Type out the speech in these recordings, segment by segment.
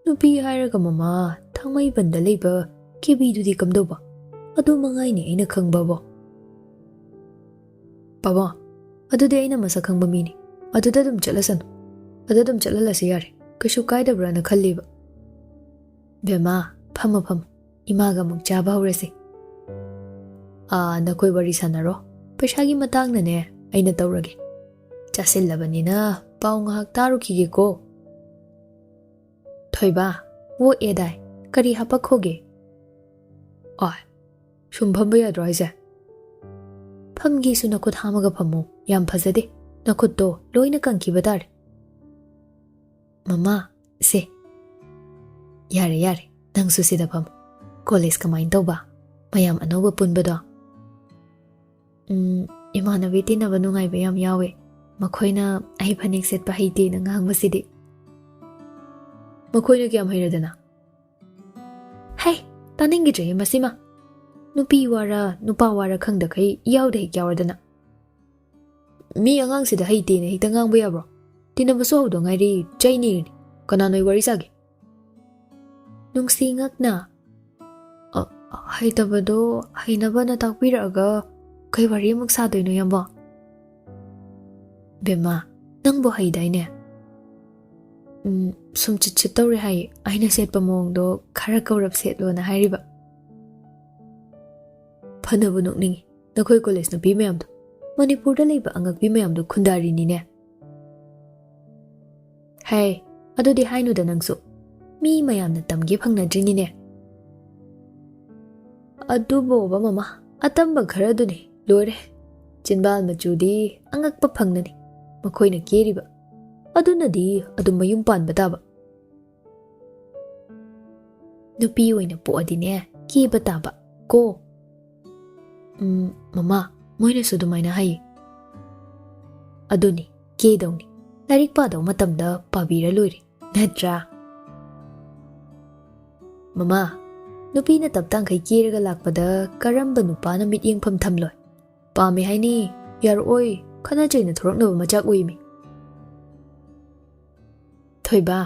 Nupi hairaga mama THAMOIGI leba kebi dudi kamdoba adu mangai ni aina khangba bo baba adu de aina masa khangba mi ni adu da dum chalasan adu dum chalala se yare kashu kaida brana khalliba bema pham imaga muk chaba hurase nakoi wari sanaro paisa gi matang na ne aina tawrage chasilabani na paw ngahak tarukhige ko thoiba wo edai kari hapakhoge sum phamba yadro haise phamgi su nakhut hamaga phamu yam phajade nakhut to loina kankhiba tare mama se yare nang su sida pham college kamain tawba mayam anoba punbado imanabi tinaba nungaiba yam yawe makhoina ai phanik setpa heite na ngangmasidi makhoina kyam hairadana hai taningi je masima nupi wara nupa wara khangda khai yawde kyawdana mi angang sida heite ne hita ngangba yabro tinaba so hawdo ngairi chaini kana noi wari sage nungsi ngakna haitabado hainaba na takpiraga kai wari muk sadoino yamba bema nangbo haidaine sum chit tawre hai aina setpa mongdo khara kaurap setlo na hairiba phanabu nokningi nakhoi college na bi mayamdo manipur da leiba angak bi mayamdo khundari ni ne hai adu di hainu da nangsu mi mayamna tamge phangna drini ne adu boba mama atamba khara duni lore chinbal machudi angak pa phangnani makhoina keriba adunadi adu mayum panba taba nupi oina poadine ki bataba ko mama moina sudumaina hai aduni ke dawni larik padaw matamda pabira loiri natra mama nupi na tabtang khai kiraga lakpada karamba nupa na mityeng pham thamloi pame haini yar oi khana chaina thoraknaba machak uimi thoiba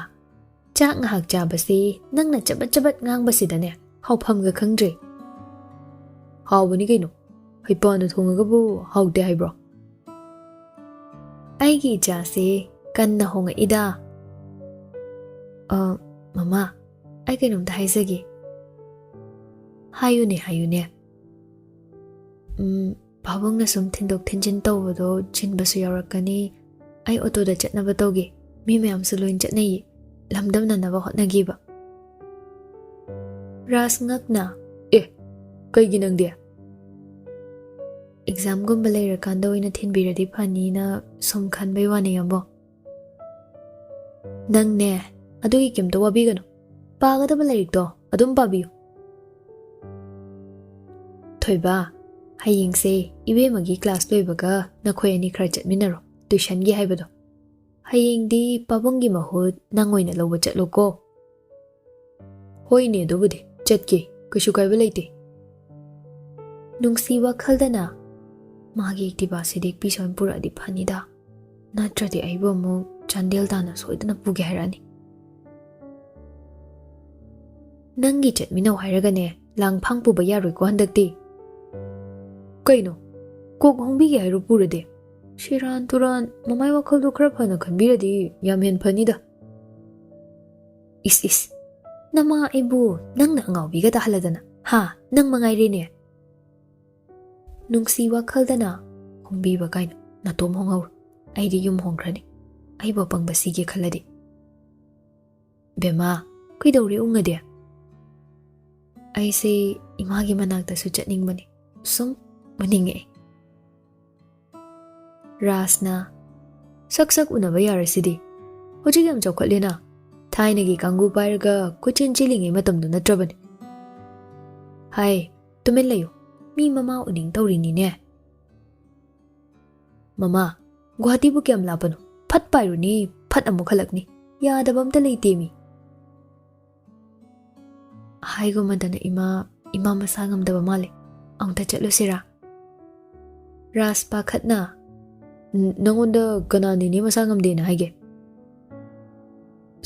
chak ngahak chabasi nangna chabat ngangbasidane hawphamga khangdre hawbani kaino haipana thongagabu hawde haibro aigi jase kanna honga ida mama ai kainom da haisagi hayune pabongna sum thindok thinjin tawbado chinbasu yarakani ai auto da chatnaba tawge mi mayam su loin chatnai lamdam nanaba hotnagiba ras ngakna kaigi nangde exam gumba leirakanda oina thinbiradi phani na sum khanbai wani yambo nangne adugi kimto wabigano pagadaba leirikto adum pabiyo thoiba hayingse ibemagi class loibaga nakhoi ani khara chatminaro tuition gi haibado hayingdi pabongi mahut nangoina loba chatlo ko hoine dobudi chatki kushu kaiba leite nungsi wakhaldana magi activasi dik pison pura di phanida natradi aibo mu chandel dana soidana puge hairani nangi chatminau hairagane langphang puba yaroi ko handakti kaino kok hongbi ge hairu purade shiran turan mamai wakhal do khara phana khanbiradi yamhen phanida is nama ibu nangna ngawbi ga dahaladana ha nang mangai rene nungsi wakhaldana hongbi ba kaino natom hongaur aidi yum hongkrani aibo pangbasi ge khaladi bema kuidauri ungade aise imagi manakta su chatningbani sum maninge rasna sak unaba yarasidi hojig yam chawkhatlena thainagi kangu pairaga kuchin chilinge matamdu natrabani hai tumen layo mi mama uning tawrini ne mama guwahati bu kyam lapano phat pairuni phat amu khalakni yadabam ta leite mi haigo madana ima masangam daba male angta chatlo sira ras pakhatna nangonda ganani ne masangam dena haige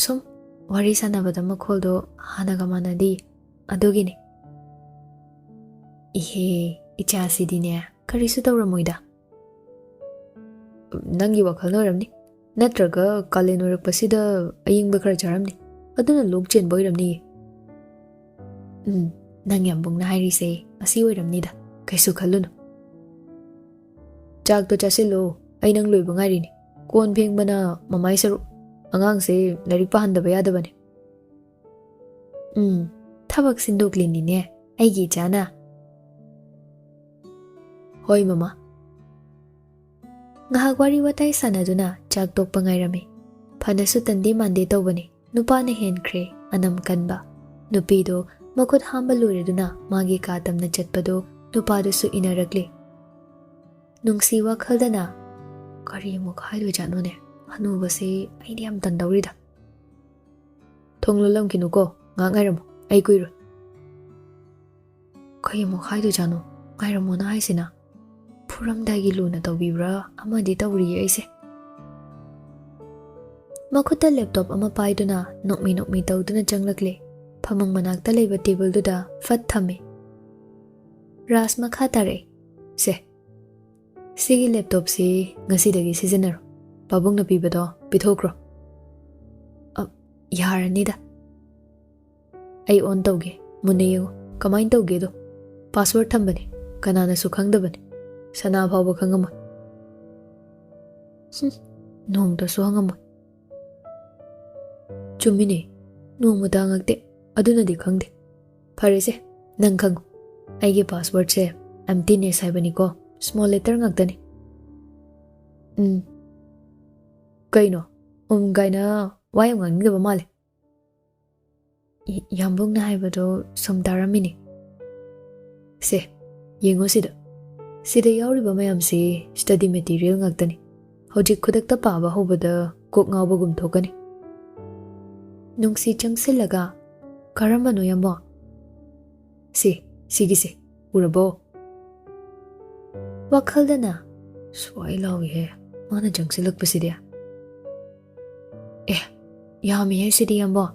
sum wari sanabada makhol do hanaga manadi adugini. Ihe ichasi dine karisu tawramoida. Nangi wakhal noiramni natraga kalen oirakpasida ayingba khara charamni aduna lok chen boiramni. Nang yambung na hairise asi oiramnida kaisu khalunu. Chak to chasilo ai nang loiba ngairi ni kon phengbana mamai saru angang se larik pahandaba yadabani. Thabak sindoklini ne aigi chana. Hoi mama. Ngahak wari watai sanaduna chak tokpa ngairami. Phanasu tandi mande tawbani nupa na henkre anam kanba. Nupido makut hamba lureduna magi katam na chatpado nupadusu inarakli. Nungsi wakhaldana kari muk haidu janone hanubase aidi am tandawrida. Thonglolam kinuko ngangairam ai kuiru. Kari muk haidu jano ngairamona haisina. Puramdagi luna tawbibra amadi tawri aise. Makuta laptop ama paiduna nokmi tawduna changlakle. Phamang manakta leiba table duda fat thame. Ras makha tare. Se. Sigi laptop si ngasidagi sizinaro. Pabung na pibado pithokro. Yaranida. Ay on tawge muneyo kamain tawge do. Password thambani kanana su khangdabani. Sana phawba khangama. Nong da su hangama. Chumine nong madangakte adunadi khangde. Pharise nang khangu. Aige password se emptiness haibani ko small letter ngaktani. Kaino gaina wayam ngangaba male. Yambung na haibado somtaramini. Se yengo sida. Sida yauriba mayam si study material ngaktani. Hojik khudakta paba hobada kok ngawbagum thokani. Nungsi changsilaga karamano yambo. Sigise urabo. Wakhaldana swai lawi he mana changsilak pasidia. Yami he sidi yambo.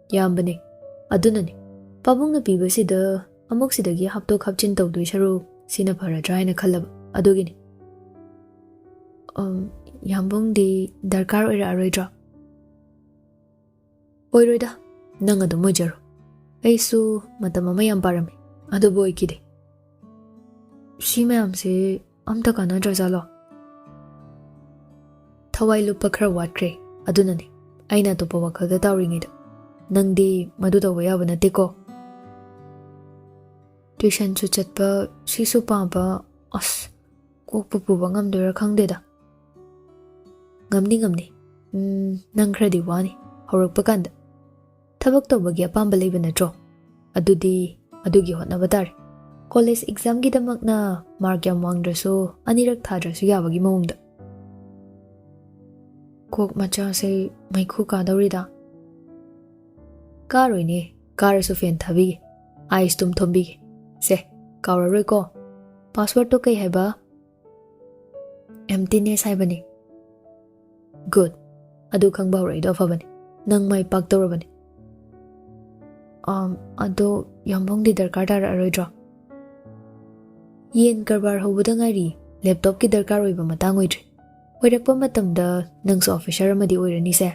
Yambani adunani pabung na piba sida amok sidagi hapto khapchin tawdoi saru sina pharadra haina khallaba adugini. Yambung di darkar oira aroidra. Oiroida nang adu mojaru. Aisu matama mayam parami adu boy kide. Si mayam se amta kana jalo. Thawai lupa khara watkre adunani aina topa wakhalda tawringida. Nangdi madu tawba yaba nate ko. Tuition su chatpa sisu pamba kokpa puba ngamdoira khangdeda. Ngamni nang khradi wani horakpa kanda. Thabak tawbagi apamba leiba natro. Adugi hotnaba tare. College exam gi damakna mark yam wangdrasu anirak thadrasu yabagi mawngda. Kok macha se maikhu kadawrida. Karoine karasu fen thabi. Eyes tum thombi. Se kawaroi ko. Password to kai haiba. Emptiness haibani. Good. Adu khangba horaido fabani. Nang mai pak tawrabani. Ado yambong di darkar dara aroidra. Yen karbar hobada ngari laptop ki darkar oiba matang oidre. Oirakpa matamda nangsu officer amadi oirani se.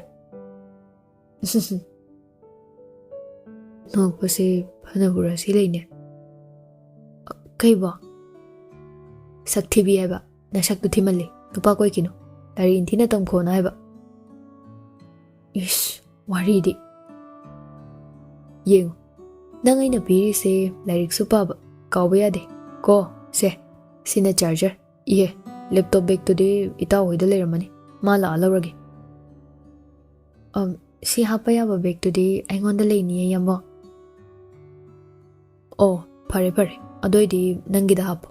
Nokpase phanabura si leine. Kaiba sakthi bi haiba nasak tu thimale nupa koi kino tari inthina tamkhona haiba. Ish wari di. Yengu nang aina piri se lairik su paba kauba yade ko se sina charger iye laptop bag to de ita hoida leiramani mala alawrage. Si hapa yaba bag to de aingonda leini yambo. Oh phare adoidi nangida hapo.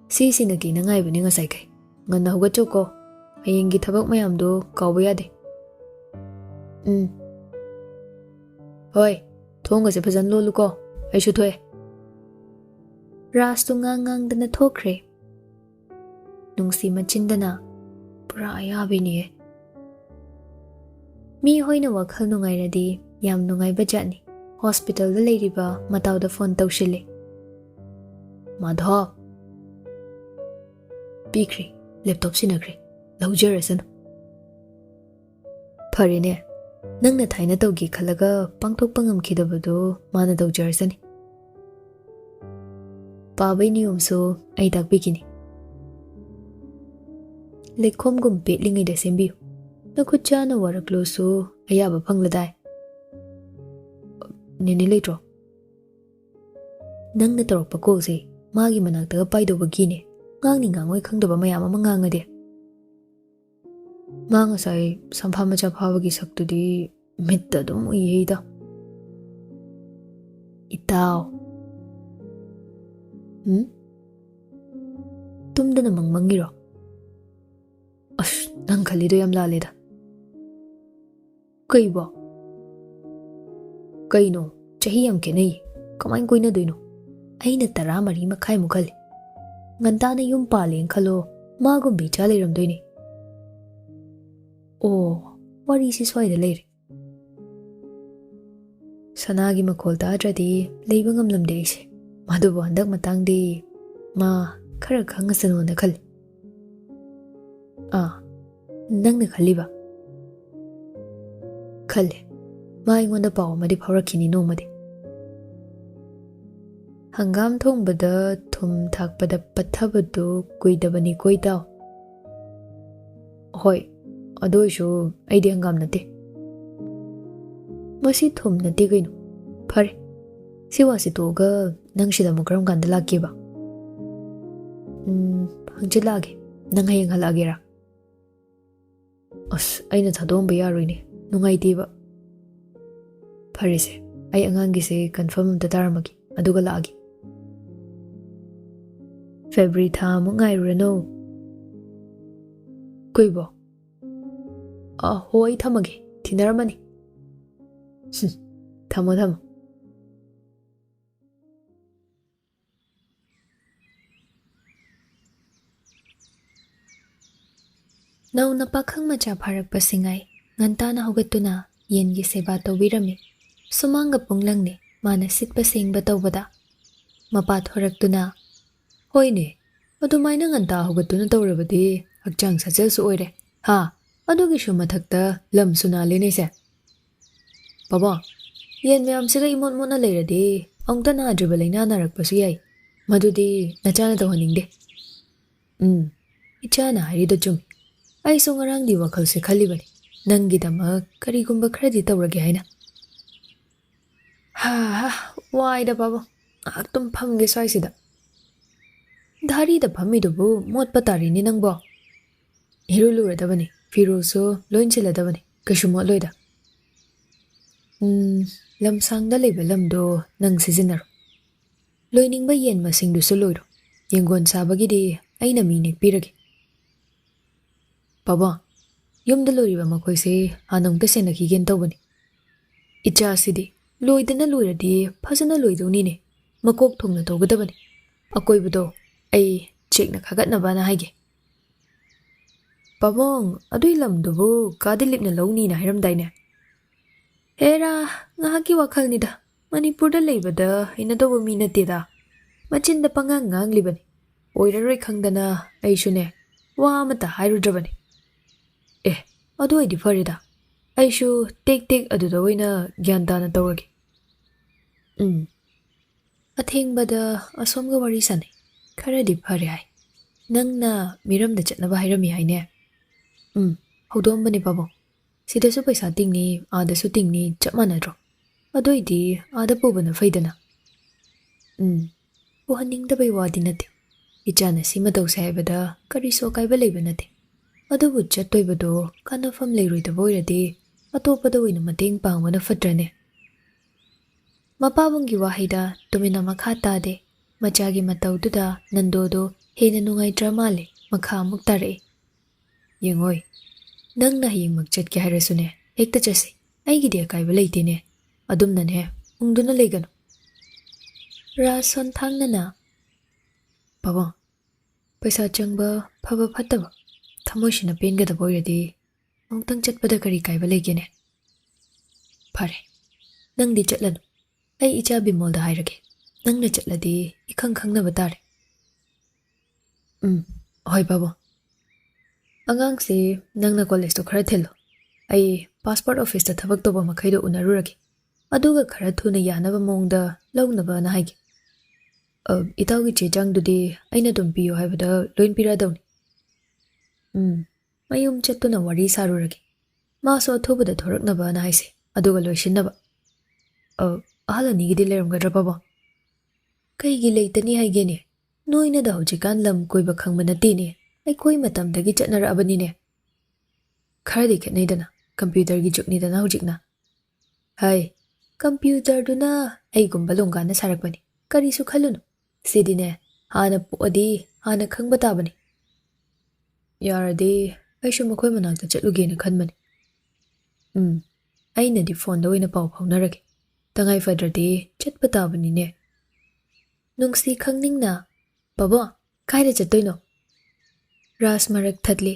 Sina ki nangai bani ngasai kai. Ngana hugacho ko hayingi thabak mayam do kauba yade. Hoi thonga se phazan lolu ko aishu thoe. Ras tu ngang dana thokre. Nungsi machindana pura ayabi ni. Mi hoina wakhal nungairadi yam nungaiba jatni. Hospital da leiriba matauda phone tawshile. Madhav. Pikri laptop sinakri. Laujarasanu. Farine. Nangna thaina tawgi khalaga pangthokpa ngamkhidabadu mana tawjarasani. Pabai niyomso ai takbikini. Lekhom gum petlingai da sembiu. Nakuchana waraklosu ayaba phangladai. Nini leitro. Nangna tarakpa kose magi manaktaga paidobagine. Ngangni ngangoi khangdaba mayam ama ngangade. Ma ngasai samphama chaphabagi saktudi mitta dum uyeida. Itaw. Tumdana mangmangiro. Ash, nang khalido yam laleda. Kaiba. Kaino, chahi yam kenai. Kamain koina doino. Aina tara mari makhai mukhali. Ngantana yum paleng khalo magum bicha leiram doini. Oh, wari si swaida leiri. Sanagi makhol tadradi leiba ngamlamde ise. Madubo handak matangdi ma khara khangasano na khali. Nangna khaliba. Khali. Ma ingonda paw madi phawrakhini nomade. Hangam thongbada thum thakpada pathabadu kuidabani koidaw. Hoi, adoishu aidi hangam nate. Masi thum nate gaino. Phare. Siwasi toga nangshida mukaram ganda lakiba. Hangchilage. Nang hayang halagera. As, aina thadom bayaroine. Nungai diba. Parise. Ay angangi se confirm tataramagi. Aduga lagi. February tha mungai reno. Kuibo. Hoi thamagi. Tinaramani. Thamo. Nau na pakhang macha pharak pasingai ngantana hogatuna yengi seba tawirami sumanga punglangni mana sitpa singba tawbada mapa thoraktuna hoine adumaina nganta hogatuna tawrabadi hakchang sajal su oire ha adugi shu mathakta lam suna lenese baba yen myam siga imon mona leiradi ongta na adriba leina narakpasu yai madudi nachana tawhaningde ichana harida chumi ai so ngarang di wakhal se khalibani nangi dama karigumba khradi tawrage haina wai da baba aktum phamge swaisida dhari da phami dubu mot patari ni nangbo hirulu radabani firoso loinchiladabani kashumo loida lamsangda leba lamdo nang sijinar loiningba yen masingdu su loiro yengon sabagi di aina minik pirage Baba, yum da lori ba makoy se anong ta sena kigen tawbani. Icha sidi, loy dana loy radi phasana loy do nine. Makok thong na tawgadabani. Akoy budo, ay check na kagat na ba na haige. Babong, adoy lam dubo kadilip na law ni na hiram day na. Hera, nga haki wakal nida. Manipur da lay bada inadawa minati da. Machin da pangangang libani. Oy raroy kang dana ay shune. Wa mata hayro drabani. Ado ay di farida. Ay shu tek adu daway na gyanta na tawagi. Ating bada asomga warisan kara di fari ay. Nang na miram da chat na bahirami ay ne. Hawdoon ba ni babong? Sida su paisa tingni, ada su tingni, chap manadro. Ado ay di, ada po ba na fayda na? Buhaning da bay wadi nati. Icha na si madaw sa bada kariso kay balay ba nati. Adubu chatoy bado kana fam leiroy da boyradi atopa daw na mating pangwa na fadrane. Mapabong giwahida tumina makhatade machagi matawduda nandodo hena nungay dramale makhamuk tare. Yengoy, nang nahiyang magchat ki harasune ekta chase ay gidi akay balay tine adum na ne ungdo na legano. Rason thang na. Babang, paisa changba phaba phataba. Thamoishi na pain gada boyradi ongtang chatpada kari kaiba legene ꯐꯔꯦ ꯅꯪꯗꯤ ꯆꯠꯂꯅꯨ ꯑꯩ ꯏꯆꯥ ꯕꯤꯃꯣꯜꯗ ꯍꯥꯏꯔꯒꯦ ꯅꯪꯅ ꯆꯠꯂꯗꯤ ꯏꯈꯪ ꯈꯪꯅꯕ ꯇꯥꯔꯦ ꯍꯣꯏ ꯄꯥꯕꯨꯡ ꯑꯉꯥꯡꯁꯤ ꯅꯪꯅ ꯀꯣꯂꯦꯖꯇꯣ ꯈꯔ ꯊꯤꯜꯂꯣ ꯑꯩ ꯄꯥꯁꯄꯣꯔꯠ ꯑꯣꯐꯤꯁꯇ ꯊꯕꯛ ꯇꯧꯕ ꯃꯈꯩꯗꯣ ꯎꯅꯔꯨꯔꯒꯦ ꯑꯗꯨꯒ ꯈꯔ ꯊꯨꯅ ꯌꯥꯅꯕ ꯃꯑꯣꯡꯗ ꯂꯧꯅꯕꯅ ꯍꯥꯏꯒꯦ ꯏꯇꯥꯎꯒꯤ ꯆꯦ ꯆꯥꯡꯗꯨꯗꯤ ꯑꯩꯅ ꯑꯗꯨꯝ ꯄꯤꯌꯣ ꯍꯥꯏꯕꯗ ꯂꯣꯏ ꯄꯤꯔꯗꯧꯅꯤ ꯃꯌꯨꯝ ꯆꯠꯇꯨꯅ ꯋꯥꯔꯤ ꯁꯥꯔꯨꯔꯒꯦ ꯃꯥꯁꯨ ꯑꯊꯨꯕꯗ ꯊꯣꯔꯛꯅꯕꯅ ꯍꯥꯏꯁꯦ ꯑꯗꯨꯒ ꯂꯣꯏꯁꯤꯟꯅꯕ ꯑꯍꯜ ꯑꯅꯤꯒꯤꯗꯤ ꯂꯩꯔꯝꯒꯗ꯭ꯔꯥ ꯄꯥꯕꯨꯡ ꯀꯩꯒꯤ ꯂꯩꯇꯅꯤ ꯍꯥꯏꯒꯦꯅꯦ ꯅꯣꯏꯅꯗ ꯍꯧꯖꯤꯛꯀꯥꯟ ꯂꯝ ꯀꯣꯏꯕ ꯈꯪꯕ ꯅꯠꯇꯦꯅꯦ ꯑꯩꯈꯣꯏ ꯃꯇꯝꯗꯒꯤ ꯆꯠꯅꯔꯛꯑꯕꯅꯤꯅꯦ ꯈꯔꯗꯤ ꯈꯦꯠꯅꯩꯗꯅ ꯀꯝꯄ꯭ꯌꯨꯇꯔꯒꯤ ꯖꯨꯒꯅꯤꯗꯅ ꯍꯧꯖꯤꯛꯅ ꯍꯥꯏ ꯀꯝꯄ꯭ꯌꯨꯇꯔꯗꯨꯅ ꯑꯩꯒꯨꯝꯕ ꯂꯣꯡꯒꯥꯅ ꯁꯥꯔꯛꯄꯅꯤ ꯀꯔꯤꯁꯨ ꯈꯜꯂꯨꯅꯨ ꯁꯤꯗꯤꯅꯦ ꯍꯥꯟꯅ ꯄꯣꯛꯑꯗꯤ ꯍꯥꯟꯅ ꯈꯪꯕ ꯇꯥꯕꯅꯤ ꯌꯥꯔꯗꯤ ꯑꯩꯁꯨ ꯃꯈꯣꯏ ꯃꯅꯥꯛꯇ ꯆꯠꯂꯨꯒꯦꯅ ꯈꯟꯕꯅꯤ ꯑꯩꯅꯗꯤ ꯐꯣꯟꯗ ꯑꯣꯏꯅ ꯄꯥꯎ ꯐꯥꯎꯅꯔꯒꯦ ꯇꯉꯥꯏ ꯐꯗ꯭ꯔꯗꯤ ꯆꯠꯄ ꯇꯥꯕꯅꯤꯅꯦ ꯅꯨꯡꯁꯤ ꯈꯪꯅꯤꯡꯅ ꯄꯥꯕꯨꯡ ꯀꯥꯏꯗ ꯆꯠꯇꯣꯏꯅꯣ ꯔꯥꯖ ꯃꯔꯛ ꯊꯠꯂꯤ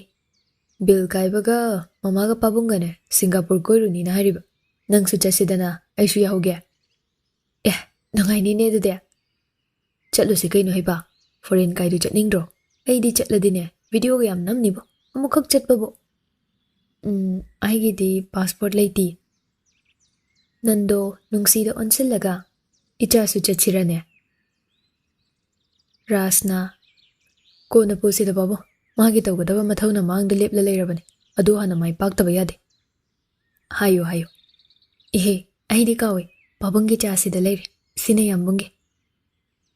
ꯕꯤꯜ ꯀꯥꯏꯕꯒ ꯃꯃꯥꯒ ꯄꯥꯕꯨꯡꯒꯅꯦ ꯁꯤꯡꯒꯥꯄꯨꯔ ꯀꯣꯏꯔꯨꯅꯤꯅ ꯍꯥꯏꯔꯤꯕ ꯅꯪꯁꯨ ꯆꯠꯁꯤꯗꯅ ꯑꯩꯁꯨ ꯌꯥꯎꯒꯦ ꯅꯨꯡꯉꯥꯏꯅꯤꯅꯦ ꯑꯗꯨꯗꯤ ꯆꯠꯂꯨꯁꯤ ꯀꯩꯅꯣ ꯍꯩꯕ ꯐꯣꯔꯦꯟ ꯀꯥꯏꯗꯨ ꯆꯠꯅꯤꯡꯗ꯭ꯔꯣ ꯑꯩꯗꯤ ꯆꯠꯂꯗꯤꯅꯦ ꯚꯤꯗꯤꯑꯣꯒ ꯌꯥꯝ ꯅꯝꯅꯤꯕꯣ ꯑꯃꯨꯛꯈꯛ ꯆꯠꯄꯕꯨ ꯑꯩꯒꯤꯗꯤ ꯄꯥꯁꯄꯣꯔꯠ ꯂꯩꯇꯤ ꯅꯟꯗꯣ ꯅꯨꯡꯁꯤꯗ ꯑꯣꯟꯁꯤꯜꯂꯒ ꯏꯆꯥꯁꯨ ꯆꯠꯁꯤꯔꯅꯦ ꯔꯥꯖꯅ ꯀꯣꯟꯅ ꯄꯨꯁꯤꯗ ꯄꯥꯕꯨꯡ ꯃꯥꯒꯤ ꯇꯧꯒꯗꯕ ꯃꯊꯧꯅ ꯃꯥꯡꯗ ꯂꯦꯞꯂ ꯂꯩꯔꯕꯅꯤ ꯑꯗꯨ ꯍꯥꯟꯅ ꯃꯥꯏ ꯄꯥꯛꯇꯕ ꯌꯥꯗꯦ ꯍꯥꯏꯌꯨ ꯏꯍꯦ ꯑꯩꯗꯤ ꯀꯥꯎꯏ ꯄꯥꯕꯨꯡꯒꯤ ꯆꯥꯁꯤꯗ ꯂꯩꯔꯦ ꯁꯤꯅ ꯌꯥꯝꯕꯨꯡꯒꯤ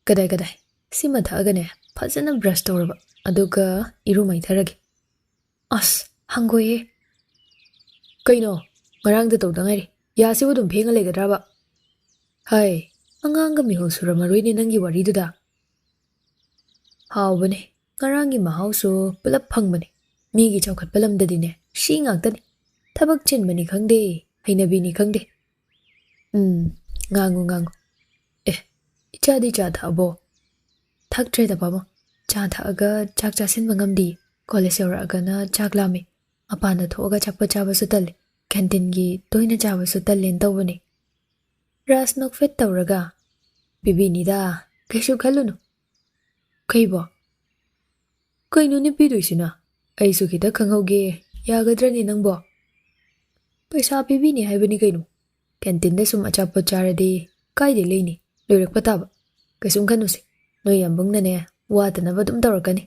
ꯀꯗꯥꯏ ꯁꯤꯃ ꯊꯛꯑꯒꯅꯦ ꯐꯖꯅ ꯕ꯭ꯔꯁ ꯇꯧꯔꯕ ꯑꯗꯨꯒ ꯏꯔꯨ ꯃꯩꯊꯔꯒꯦ ꯑꯁ ꯍꯪꯒꯣꯏꯌꯦ ꯀꯩꯅꯣ ꯉꯔꯥꯡꯗ ꯇꯧꯗ ꯉꯥꯏꯔꯤ ꯌꯥꯁꯤꯕꯨ ꯑꯗꯨꯝ ꯐꯦꯡꯉ ꯂꯩꯒꯗ꯭ꯔꯕ ꯍꯥꯏ ꯑꯉꯥꯡꯒ ꯃꯤꯍꯨꯜ ꯁꯨꯔꯝꯃꯔꯣꯏꯅꯦ ꯅꯪꯒꯤ ꯋꯥꯔꯤꯗꯨꯗ ꯍꯥꯎꯕꯅꯦ ꯉꯔꯥꯡꯒꯤ ꯃꯍꯥꯎꯁꯨ ꯄꯨꯂꯞ ꯐꯪꯕꯅꯦ ꯃꯤꯒꯤ ꯆꯥꯎꯈꯠꯄ ꯂꯝꯗꯗꯤꯅꯦ ꯁꯤ ꯉꯥꯛꯇꯅꯤ ꯊꯕꯛ ꯆꯤꯟꯕꯅꯤ ꯈꯪꯗꯦ ꯍꯩꯅꯕꯤꯅꯤ ꯈꯪꯗꯦ ꯉꯥꯡꯉꯨ ꯏꯆꯥꯗꯤ ꯆꯥ ꯊꯛꯑꯕꯣ ꯊꯛꯇ꯭ꯔꯦꯗ ꯄꯥꯕꯨꯡ ꯆꯥ ꯊꯛꯑꯒ ꯆꯥꯛ ꯆꯥꯁꯤꯟꯕ ꯉꯝꯗꯦ ꯀꯣꯂꯦꯖ ꯌꯧꯔꯛꯑꯒꯅ ꯆꯥꯛ ꯂꯥꯝꯃꯤ ꯃꯄꯥꯟꯗ ꯊꯣꯛꯑꯒ ꯑꯆꯥꯄꯣꯠ ꯆꯥꯕꯁꯨ ꯇꯜꯂꯤ ꯀꯦꯟꯇꯤꯟꯒꯤ ꯇꯣꯏꯅ ꯆꯥꯕꯁꯨ ꯇꯜꯂꯦꯅ ꯇꯧꯕꯅꯤ ꯔꯥꯖ ꯅꯣꯛꯐꯦꯠ ꯇꯧꯔꯒ ꯄꯤꯕꯤꯅꯤꯗ ꯀꯩꯁꯨ ꯈꯜꯂꯨꯅꯨ ꯀꯩꯕꯣ ꯀꯩꯅꯣꯅꯦ ꯄꯤꯗꯣꯏꯁꯤꯅ ꯑꯩꯁꯨ ꯈꯤꯇ ꯈꯪꯍꯧꯒꯦ ꯌꯥꯒꯗ꯭ꯔꯅꯦ ꯅꯪꯕꯣ ꯄꯩꯁꯥ ꯄꯤꯕꯤꯅꯤ ꯍꯥꯏꯕꯅꯤ ꯀꯩꯅꯣ ꯀꯦꯟꯇꯤꯟꯗ ꯁꯨꯝ ꯑꯆꯥꯄꯣꯠ ꯆꯥꯔꯗꯤ ꯀꯥꯏꯗꯩ ꯂꯩꯅꯤ ꯂꯣꯏꯔꯛꯄ ꯇꯥꯕ ꯀꯩꯁꯨꯝ ꯈꯟꯅꯨꯁꯤ ꯅꯣꯏ ꯌꯥꯝꯕꯨꯡꯅꯅꯦ ꯋꯥꯗꯅꯕ ꯑꯗꯨꯝ ꯇꯧꯔꯛꯀꯅꯤ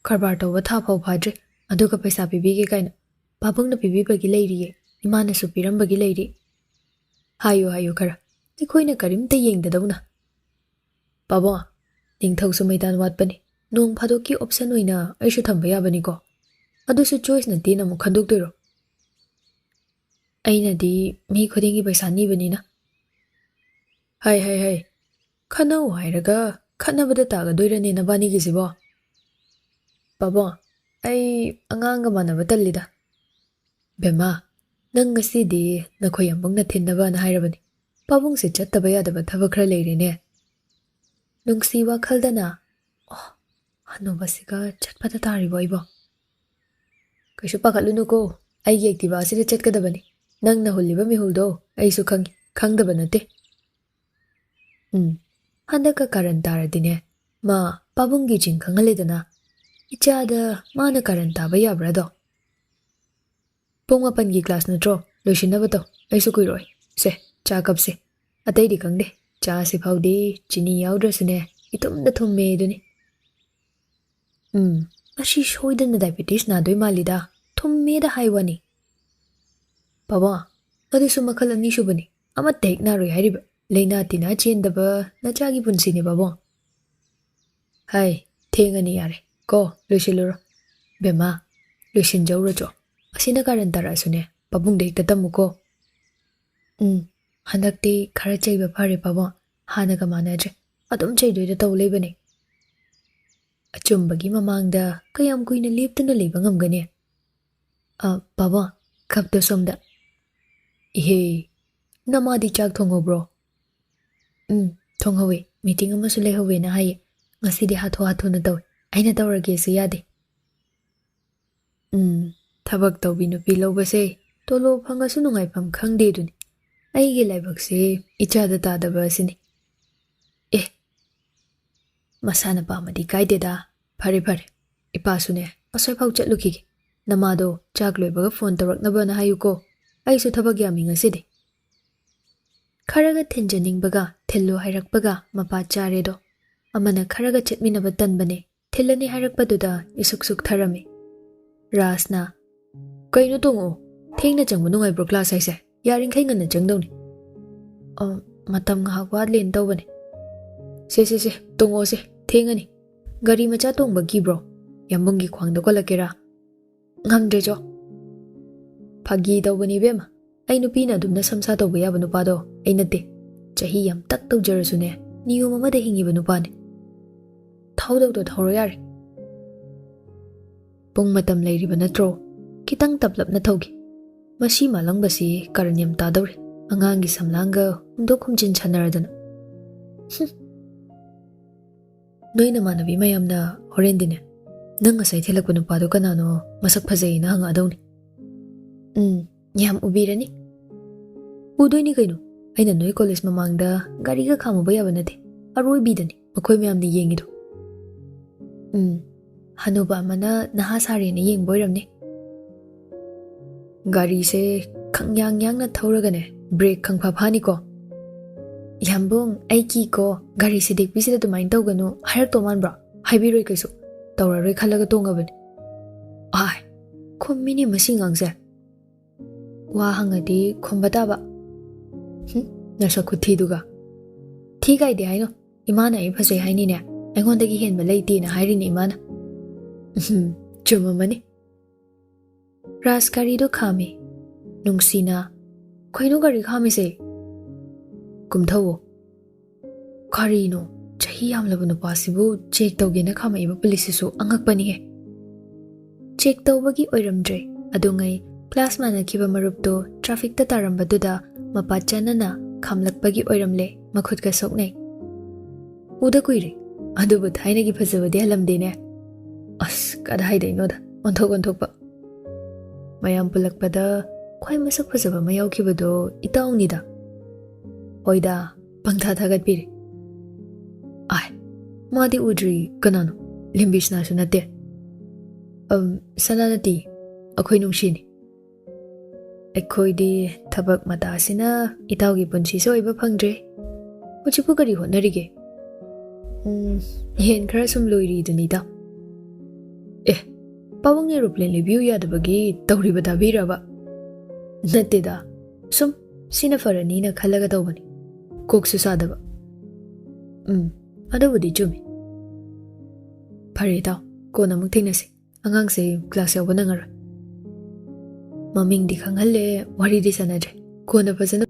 ꯀꯔꯕꯥꯔ ꯇꯧꯕ ꯊꯥ ꯐꯥꯎ ꯐꯥꯗ꯭ꯔꯤ ꯑꯗꯨꯒ ꯄꯩꯁꯥ ꯄꯤꯕꯤꯒꯦ ꯀꯥꯏꯅ ꯄꯥꯕꯨꯡꯅ ꯄꯤꯕꯤꯕꯒꯤ ꯂꯩꯔꯤꯌꯦ ꯏꯃꯥꯅꯁꯨ ꯄꯤꯔꯝꯕꯒꯤ ꯂꯩꯔꯤ ꯍꯥꯏꯌꯨꯈꯔ ꯑꯩꯈꯣꯏꯅ ꯀꯔꯤꯝꯇ ꯌꯦꯡꯗꯗꯧꯅ ꯄꯥꯕꯨꯡ ꯅꯤꯡꯊꯧꯁꯨ ꯃꯩꯗꯥꯟ ꯋꯥꯠꯄꯅꯤ ꯅꯣꯡ ꯐꯥꯗꯣꯛꯀꯤ ꯑꯣꯞꯁꯟ ꯑꯣꯏꯅ ꯑꯩꯁꯨ ꯊꯝꯕ ꯌꯥꯕꯅꯤꯀꯣ ꯑꯗꯨꯁꯨ ꯆꯣꯏꯁ ꯅꯠꯇꯦꯅ ꯑꯃꯨꯛ ꯈꯟꯗꯣꯛꯇꯣꯏꯔꯣ ꯑꯩꯅꯗꯤ ꯃꯤ ꯈꯨꯗꯤꯡꯒꯤ ꯄꯩꯁꯥ ꯅꯤꯕꯅꯤꯅ ꯍꯥꯏ ꯈꯟꯅꯧ ꯍꯥꯏꯔꯒ ꯈꯠꯅꯕꯗ ꯇꯥꯒꯗꯣꯏꯔꯅꯦ ꯅꯕꯥꯅꯤꯒꯤꯁꯤꯕꯣ ꯄꯥꯕꯨꯡ ꯑꯩ ꯑꯉꯥꯡꯒ ꯃꯥꯟꯅꯕ ꯇꯜꯂꯤꯗ ꯕꯦꯝꯃꯥ ꯅꯪ ꯉꯁꯤꯗꯤ ꯅꯈꯣꯏ ꯌꯥꯝꯕꯨꯡꯅ ꯊꯤꯟꯅꯕꯅ ꯍꯥꯏꯔꯕꯅꯤ ꯄꯥꯕꯨꯡꯁꯦ ꯆꯠꯇꯕ ꯌꯥꯗꯕ ꯊꯕꯛ ꯈꯔ ꯂꯩꯔꯦꯅꯦ ꯅꯨꯡꯁꯤ ꯋꯥꯈꯜꯗꯅ ꯍꯅꯨꯕꯁꯤꯒ ꯆꯠꯄꯗ ꯇꯥꯔꯤꯕꯣ ꯑꯩꯕꯣ ꯀꯩꯁꯨ ꯄꯥꯈꯠꯂꯨꯅꯨꯀꯣ ꯑꯩꯒꯤ ꯑꯦꯛꯇꯤꯚꯥ ꯑꯁꯤꯗ ꯆꯠꯀꯗꯕꯅꯤ ꯅꯪꯅ ꯍꯨꯜꯂꯤꯕ ꯃꯤꯍꯨꯜꯗꯣ ꯑꯩꯁꯨ ꯈꯪꯉꯤ ꯈꯪꯗꯕ ꯅꯠꯇꯦ ꯍꯟꯗꯛꯀ ꯀꯥꯔꯟ ꯇꯥꯔꯗꯤꯅꯦ ꯃꯥ ꯄꯥꯕꯨꯡꯒꯤ ꯆꯤꯡ ꯈꯪꯍꯜꯂꯦꯗꯅ ꯏꯆꯥꯗ ꯃꯥꯅ ꯀꯥꯔꯟ ꯇꯥꯕ ꯌꯥꯕ꯭ꯔꯥꯗꯣ ꯄꯨꯡ 8ꯒꯤ ꯀ꯭ꯂꯥꯁ ꯅꯠꯇ꯭ꯔꯣ ꯂꯣꯏꯁꯤꯟꯅꯕ ꯇꯧ ꯑꯩꯁꯨ ꯀꯨꯏꯔꯣꯏ ꯁꯦ ꯆꯥ ꯀꯞꯁꯦ ꯑꯇꯩꯗꯤ ꯈꯪꯗꯦ ꯆꯥꯁꯤ ꯐꯥꯎꯗꯤ ꯆꯤꯅꯤ ꯌꯥꯎꯗ꯭ꯔꯁꯨꯅꯦ ꯏꯇꯨꯝꯗ ꯊꯨꯝꯃꯦ ꯑꯗꯨꯅꯤ ꯑꯁꯤ ꯁꯣꯏꯗꯅ ꯗꯥꯏꯕꯦꯇꯤꯁ ꯅꯥꯗꯣꯏ ꯃꯥꯜꯂꯤꯗ ꯊꯨꯝꯃꯦꯗ ꯍꯥꯏꯋꯥꯅꯤ ꯄꯥꯕꯨꯡ ꯑꯗꯨꯁꯨ ꯃꯈꯜ 2 ꯁꯨꯕꯅꯤ ꯑꯃꯠꯇ ꯍꯦꯛ ꯅꯥꯔꯣꯏ ꯍꯥꯏꯔꯤꯕ ꯂꯩꯅꯥ ꯇꯤꯟꯅꯥ ꯆꯦꯟꯗꯕ ꯅꯆꯥꯒꯤ ꯄꯨꯟꯁꯤꯅꯤ ꯄꯥꯕꯨꯡ ꯍꯥꯏ ꯊꯦꯡꯉꯅꯤ ꯌꯥꯔꯦ ꯀꯣ ꯂꯣꯏꯁꯤꯜꯂꯨꯔꯣ ꯕꯦꯝꯃꯥ ꯂꯣꯏꯁꯤꯟꯖꯧꯔꯣꯆꯣ ꯑꯁꯤꯅ ꯀꯥꯔꯟ ꯇꯥꯔꯛꯑꯁꯨꯅꯦ ꯄꯥꯕꯨꯡꯗ ꯍꯦꯛꯇ ꯇꯝꯃꯨꯀꯣ ꯍꯟꯗꯛꯇꯤ ꯈꯔ ꯆꯩꯕ ꯐꯔꯦ ꯄꯥꯕꯨꯡ ꯍꯥꯟꯅꯒ ꯃꯥꯟꯅꯗ꯭ꯔꯦ ꯑꯗꯨꯝ ꯆꯩꯗꯣꯏꯗ ꯇꯧ ꯂꯩꯕꯅꯦ ꯑꯆꯨꯝꯕꯒꯤ ꯃꯃꯥꯡꯗ ꯀꯌꯥꯝ ꯀꯨꯏꯅ ꯂꯦꯞꯇꯨꯅ ꯂꯩꯕ ꯉꯝꯒꯅꯤ ꯄꯥꯕꯨꯡ ꯀꯞꯇꯣ ꯁꯣꯝꯗ ꯏꯍꯦ ꯅꯃꯥꯗꯤ ꯆꯥꯛ ꯊꯣꯡꯍꯧꯕ꯭ꯔꯣ ꯊꯣꯡꯍꯧꯋꯦ ꯃꯤꯇꯤꯡ ꯑꯃꯁꯨ ꯂꯩꯍꯧꯋꯦꯅ ꯍꯥꯏꯌꯦ ꯉꯁꯤꯗꯤ ꯍꯥꯊꯨꯅ ꯇꯧꯋꯦ ꯑꯩꯅ ꯇꯧꯔꯒꯦꯁꯨ ꯌꯥꯗꯦ ꯊꯕꯛ ꯇꯧꯕꯤ ꯅꯨꯄꯤ ꯂꯧꯕꯁꯦ Tolo Pangasu Nongmaithem khangdeduni. Aigi laibakse ichada tadaba asini. Masana pamadi kaideda. Phare phare. Ipasune asoi phau chatlukhige. Namado chak loibaga phone tawraknaba na hayuko. Aisu thabak yami ngasidi. Kharaga thinjaningbaga thillo hairakpaga mapa charedo. Amana kharaga chetminaba tanbane. Thillani hairakpaduda isuksuk tharami. Rasna kaino tongo thengna changba nungaibro class haise yaringkhai ngana changdawni. Matam ngahak wadlen tawbane. Se tongo se thengani. Gari macha tongba gibro. Yambungi khwangda kolakera. Ngamdre jo. Phagi tawbani bema. Ai nupina dumna samsa tawba yaba nupado ai nate. Chahi yam tak tawjarasune niyom amada hingiba nupane. Thawdawdo thawro yare. Pung matam leiriba natro. Kitang taplap na thawgi. Masi malangbasi karanyam tadawre. Angangi samlanga humdok humjin chanaradana. Noi namanabi mayamna horendine. Nang ngasay thilakpa nupado kanano masak phazay na hanga adawni. Yam ubirani. Udoy ni kaino. Ay na noi college mamangda gari ka khamaba yaba nate. Aroy bidani. Makoy mayam ni yengido. Hanuba mana nahasari ni yeng boyramni. Gari se kangyang na thawragane break khangphani ko. Yambung aiki ko gari se dekbisi da tumain tawganu harak to manbra haibiroi kaisu tawraroi khalaga tongabani. Ai khommini masingangse. Wa hangadi khombadaba. Nasa khuthiduga. Thigai de haino imana ai phase haini ne. Aingondagi henba leiti na hairini imana. Chumamani. Raskari do khami. Nungsina. Khoino gari khami se. Kumthawo. Kari no. Chahi yamlabu nupasibu check tawgena khama iba polisisu angakpani he. Check tawbagi oiramdre. Adungai class mana kiba marupto traffic ta tarambaduda mapachanana khamlakpagi oiramle makhutka soknai. Uda kuire. Adubu thainagi phazabadi halamdene. As kadhaidai-noda onthok-onthokpa. Mayam pulakpada khwai masak phazaba mayaukibado itawnida. Hoida pangtha thagatpiri. Ai madi udri kanano limbishna su nate. Sananati akhoi nungshini. Ekhoidi thabak matasina itawgi punsi soiba phangdre. Uchipu kari honarige. Yen khara sum loiri dunida. Pawang aeroplane review yadabagi tawriba tabiraba. Nateda sum sina farani na khalaga tawbani. Koksu sadaba. Adabudi chumi. Phare taw kona muk thengnasi. Angang se class yawa nangara. Maming di khanghalle wari di sanadre. Kona phazana